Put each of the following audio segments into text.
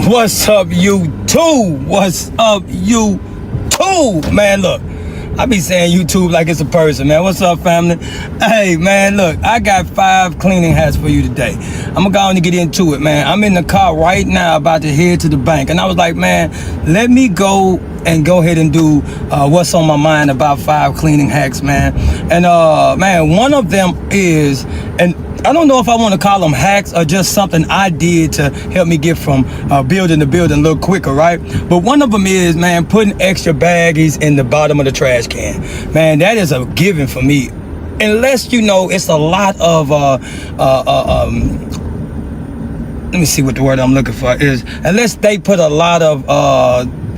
What's up, YouTube? What's up, YouTube? Man, look, I be saying YouTube like it's a person, man. What's up, family? Hey, man, look, I got 5 cleaning hacks for you today. I'm gonna go on and get into it, man. I'm in the car right now about to head to the bank. And I was like, man, let me go ahead and do what's on my mind about 5 cleaning hacks, man. And, man, one of them is, and I don't know if I want to call them hacks or just something I did to help me get from building to building a little quicker, right? But one of them is, man, putting extra baggies in the bottom of the trash can. Man, that is a given for me. Unless, you know, it's a lot of, let me see what the word I'm looking for is. Unless they put a lot of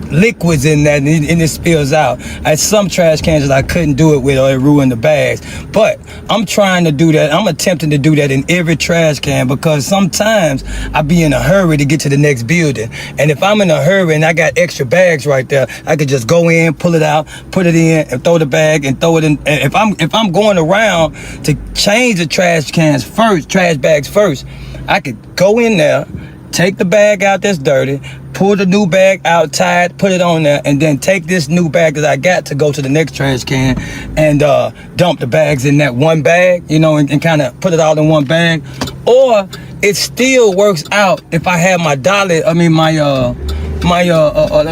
liquids in that and it spills out. At some trash cans that I couldn't do it with or it ruined the bags. But I'm trying to do that. I'm attempting to do that in every trash can because sometimes I be in a hurry to get to the next building. And if I'm in a hurry and I got extra bags right there, I could just go in, pull it out, put it in, and throw the bag and throw it in. And if I'm going around to change the trash bags first, I could go in there, take the bag out that's dirty, pull the new bag out, tie it, put it on there, and then take this new bag that I got to go to the next trash can and dump the bags in that one bag, you know, and kind of put it all in one bag. Or it still works out if I have my dolly, let me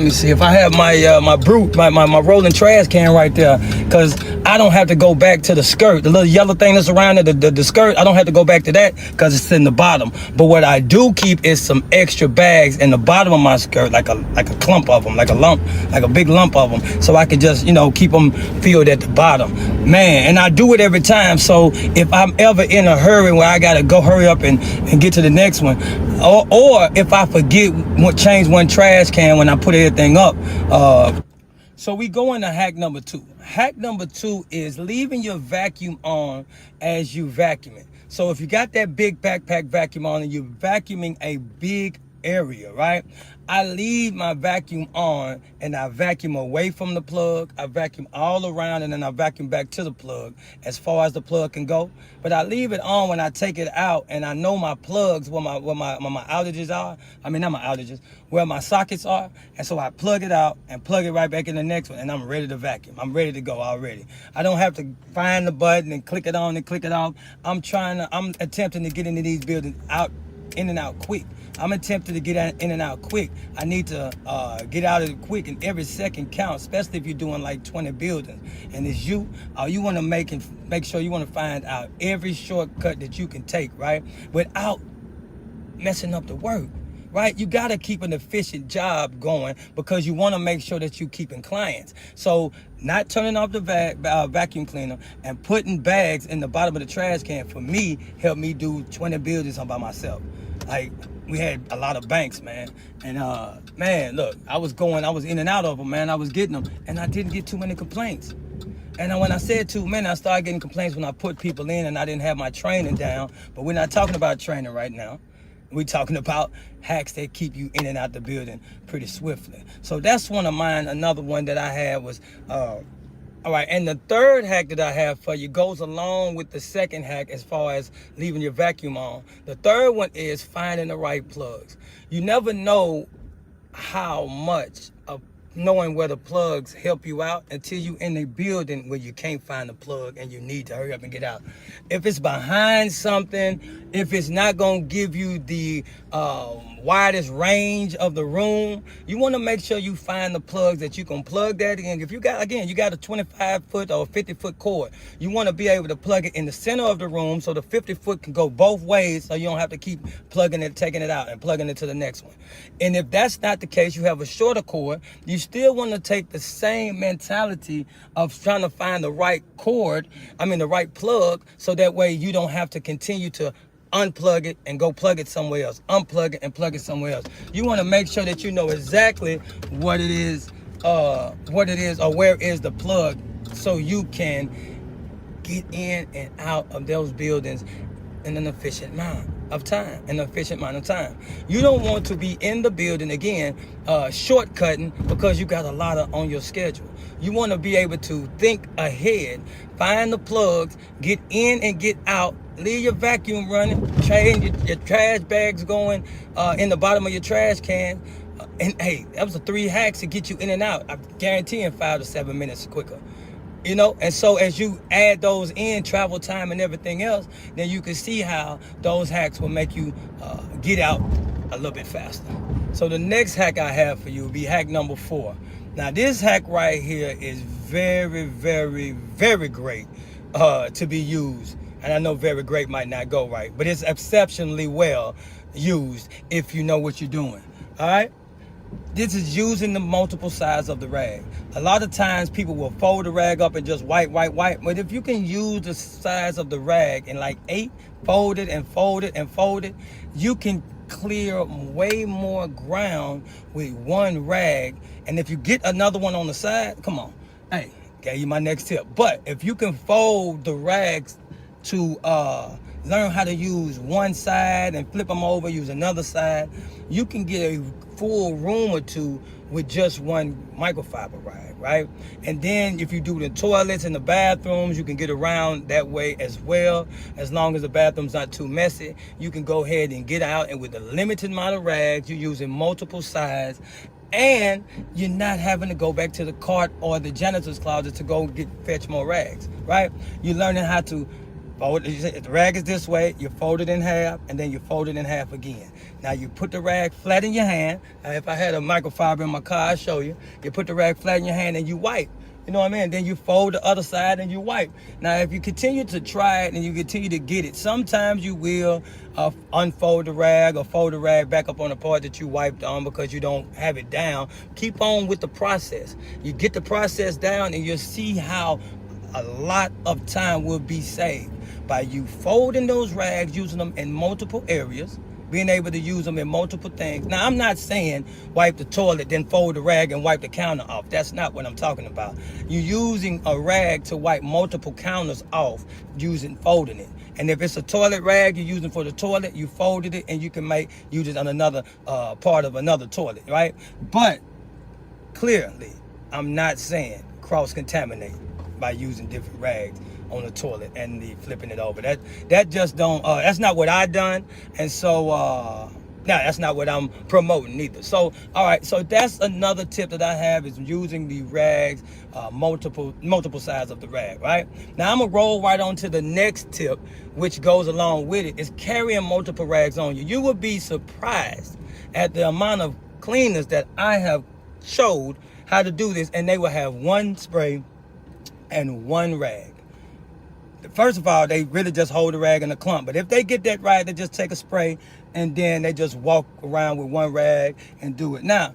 see, if I have my rolling trash can right there, because I don't have to go back to the skirt, the little yellow thing that's around it, the skirt. I don't have to go back to that because it's in the bottom. But what I do keep is some extra bags in the bottom of my skirt, like a clump of them, like a big lump of them, so I can just, you know, keep them filled at the bottom, man. And I do it every time. So if I'm ever in a hurry where I gotta go hurry up and get to the next one, or if I forget change one trash can when I put everything up. So we go into hack number 2. Hack number 2 is leaving your vacuum on as you vacuum it. So if you got that big backpack vacuum on and you're vacuuming a big area, right? I leave my vacuum on and I vacuum away from the plug. I vacuum all around and then I vacuum back to the plug as far as the plug can go. But I leave it on when I take it out and I know my plugs, where my outages are. I mean, not my outages, where my sockets are. And so I plug it out and plug it right back in the next one and I'm ready to vacuum. I'm ready to go already. I don't have to find the button and click it on and click it off. I'm attempting to get into these buildings in and out quick. I'm attempting to get in and out quick. I need to get out of it quick, and every second counts, especially if you're doing like 20 buildings. And it's you want to make sure you want to find out every shortcut that you can take, right? Without messing up the work, right? You got to keep an efficient job going because you want to make sure that you're keeping clients. So not turning off the vacuum cleaner and putting bags in the bottom of the trash can, for me, helped me do 20 buildings all by myself. Like, we had a lot of banks, man. And, man, look, I was in and out of them, man. I was getting them, and I didn't get too many complaints. And when I said too many, I started getting complaints when I put people in and I didn't have my training down. But we're not talking about training right now. We're talking about hacks that keep you in and out the building pretty swiftly. So that's one of mine. Another one that I had was, all right, and the third hack that I have for you goes along with the second hack as far as leaving your vacuum on. The third one is finding the right plugs. You never know how much of knowing where the plugs help you out until you in a building where you can't find the plug and you need to hurry up and get out. If it's behind something, if it's not going to give you the widest range of the room, you want to make sure you find the plugs that you can plug that in. If you got a 25-foot or 50-foot cord, you want to be able to plug it in the center of the room so the 50-foot can go both ways, so you don't have to keep plugging it, taking it out and plugging it to the next one. And if that's not the case, you have a shorter cord, you still want to take the same mentality of trying to find the right the right plug, so that way you don't have to continue to unplug it and go plug it somewhere else, unplug it and plug it somewhere else. You want to make sure that you know exactly what it is or where is the plug, so you can get in and out of those buildings in an efficient amount of time. You don't want to be in the building again shortcutting because you got a lot on your schedule. You want to be able to think ahead, find the plugs, get in and get out leave your vacuum running, change your trash bags going in the bottom of your trash can. And hey, that was the 3 hacks to get you in and out. I guarantee in 5 to 7 minutes quicker. And so as you add those in, travel time and everything else, then you can see how those hacks will make you get out a little bit faster. So the next hack I have for you will be hack number 4. Now this hack right here is very, very, very great to be used. And I know very great might not go right, but it's exceptionally well used if you know what you're doing. All right? This is using the multiple sides of the rag. A lot of times people will fold the rag up and just wipe. But if you can use the size of the rag in like 8, fold it and fold it and fold it, you can clear way more ground with one rag. And if you get another one on the side, come on. Hey, gave you my next tip. But if you can fold the rags to learn how to use one side and flip them over, use another side, you can get a full room or two with just one microfiber rag, right? And then if you do the toilets and the bathrooms, you can get around that way as well. As long as the bathroom's not too messy, you can go ahead and get out, and with a limited amount of rags, you're using multiple sides, and you're not having to go back to the cart or the janitor's closet to go fetch more rags, right? You're learning how to fold it. If the rag is this way, you fold it in half, and then you fold it in half again. Now you put the rag flat in your hand. Now, if I had a microfiber in my car, I'll show you. You put the rag flat in your hand and you wipe. You know what I mean? Then you fold the other side and you wipe. Now, if you continue to try it and you continue to get it, sometimes you will unfold the rag or fold the rag back up on the part that you wiped on because you don't have it down. Keep on with the process. You get the process down and you'll see how a lot of time will be saved by you folding those rags, using them in multiple areas, being able to use them in multiple things. Now, I'm not saying wipe the toilet, then fold the rag and wipe the counter off. That's not what I'm talking about. You're using a rag to wipe multiple counters off, folding it. And if it's a toilet rag you're using for the toilet, you folded it and you can use it on another part of another toilet, right? But clearly, I'm not saying cross-contaminate by using different rags on the toilet and flipping it over. That just don't, that's not what I done. And so, that's not what I'm promoting either. So, all right, so that's another tip that I have, is using the rags, multiple sides of the rag, right? Now, I'm gonna roll right on to the next tip, which goes along with it, is carrying multiple rags on you. You will be surprised at the amount of cleaners that I have showed how to do this, and they will have one spray and one rag. First of all, they really just hold the rag in a clump. But if they get that right, they just take a spray and then they just walk around with one rag and do it. Now,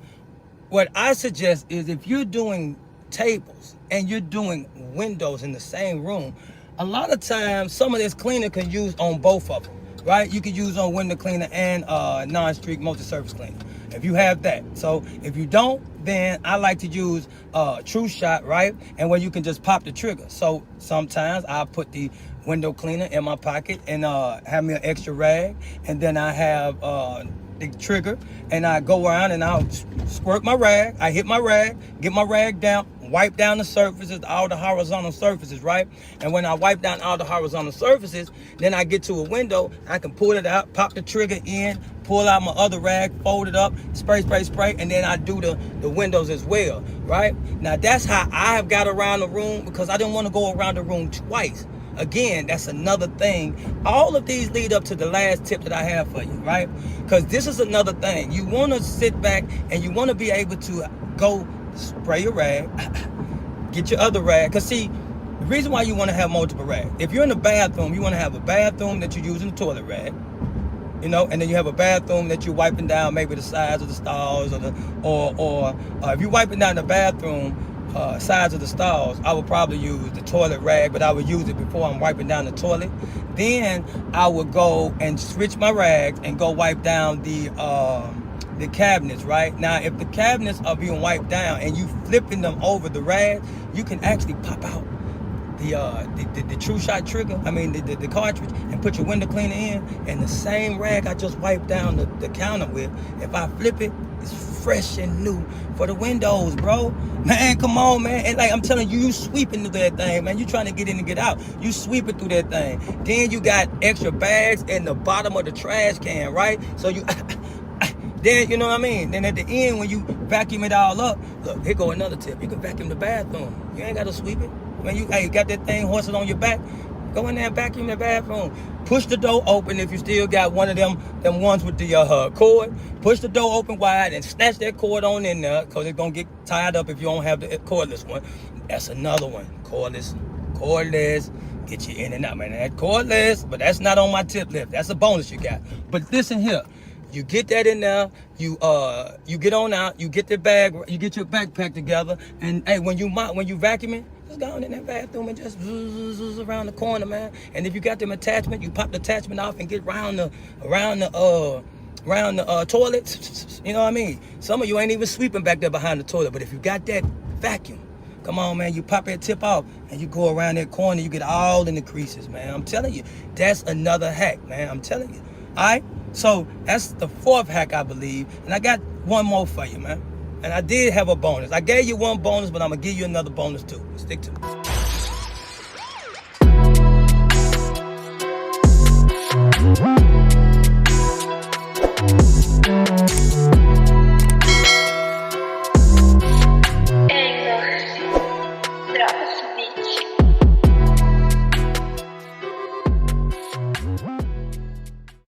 what I suggest is if you're doing tables and you're doing windows in the same room, a lot of times some of this cleaner can use on both of them, right? You can use on window cleaner and non-streak multi-surface cleaner if you have that. So if you don't, then I like to use True Shot, right? And where you can just pop the trigger. So sometimes I'll put the window cleaner in my pocket and have me an extra rag, and then I have the trigger, and I go around and I'll squirt my rag. I hit my rag, get my rag down, wipe down the surfaces, all the horizontal surfaces, right? And when I wipe down all the horizontal surfaces, then I get to a window, I can pull it out, pop the trigger in, pull out my other rag, fold it up, spray, and then I do the windows as well, right? Now, that's how I have got around the room, because I didn't want to go around the room twice. Again, that's another thing. All of these lead up to the last tip that I have for you, right? Because this is another thing. You want to sit back and you want to be able to go spray your rag, get your other rag. Because see, the reason why you want to have multiple rags, if you're in the bathroom, you want to have a bathroom that you're using the toilet rag, and then you have a bathroom that you're wiping down maybe the sides of the stalls, or if you're wiping down the bathroom sides of the stalls, I would probably use the toilet rag, but I would use it before I'm wiping down the toilet. Then I would go and switch my rags and go wipe down the cabinets, right? Now, if the cabinets are being wiped down and you flipping them over the rag, you can actually pop out the True Shot trigger, the cartridge, and put your window cleaner in, and the same rag I just wiped down the counter with, if I flip it, it's fresh and new for the windows, bro. Man, come on, man. And like I'm telling you, you sweeping through that thing, man. You trying to get in and get out. You sweeping through that thing. Then you got extra bags in the bottom of the trash can, right? So you then, you know what I mean? Then at the end, when you vacuum it all up, look, here go another tip. You can vacuum the bathroom. You ain't got to sweep it. When you got that thing hoisted on your back, go in there and vacuum the bathroom. Push the door open if you still got one of them ones with the cord. Push the door open wide and snatch that cord on in there, because it's going to get tied up if you don't have the cordless one. That's another one. Cordless. Get you in and out, man. That cordless, but that's not on my tip list. That's a bonus you got. But listen here. You get that in there, you get on out, you get the bag, you get your backpack together, and hey, when you vacuuming, just go in that bathroom and just zzz around the corner, man. And if you got them attachment, you pop the attachment off and get around the toilet. You know what I mean? Some of you ain't even sweeping back there behind the toilet, but if you got that vacuum, come on, man, you pop that tip off and you go around that corner, you get all in the creases, man. I'm telling you, that's another hack, man. I'm telling you. All right? So that's the fourth hack, I believe. And I got one more for you, man. And I did have a bonus. I gave you one bonus, but I'm going to give you another bonus too. Stick to me.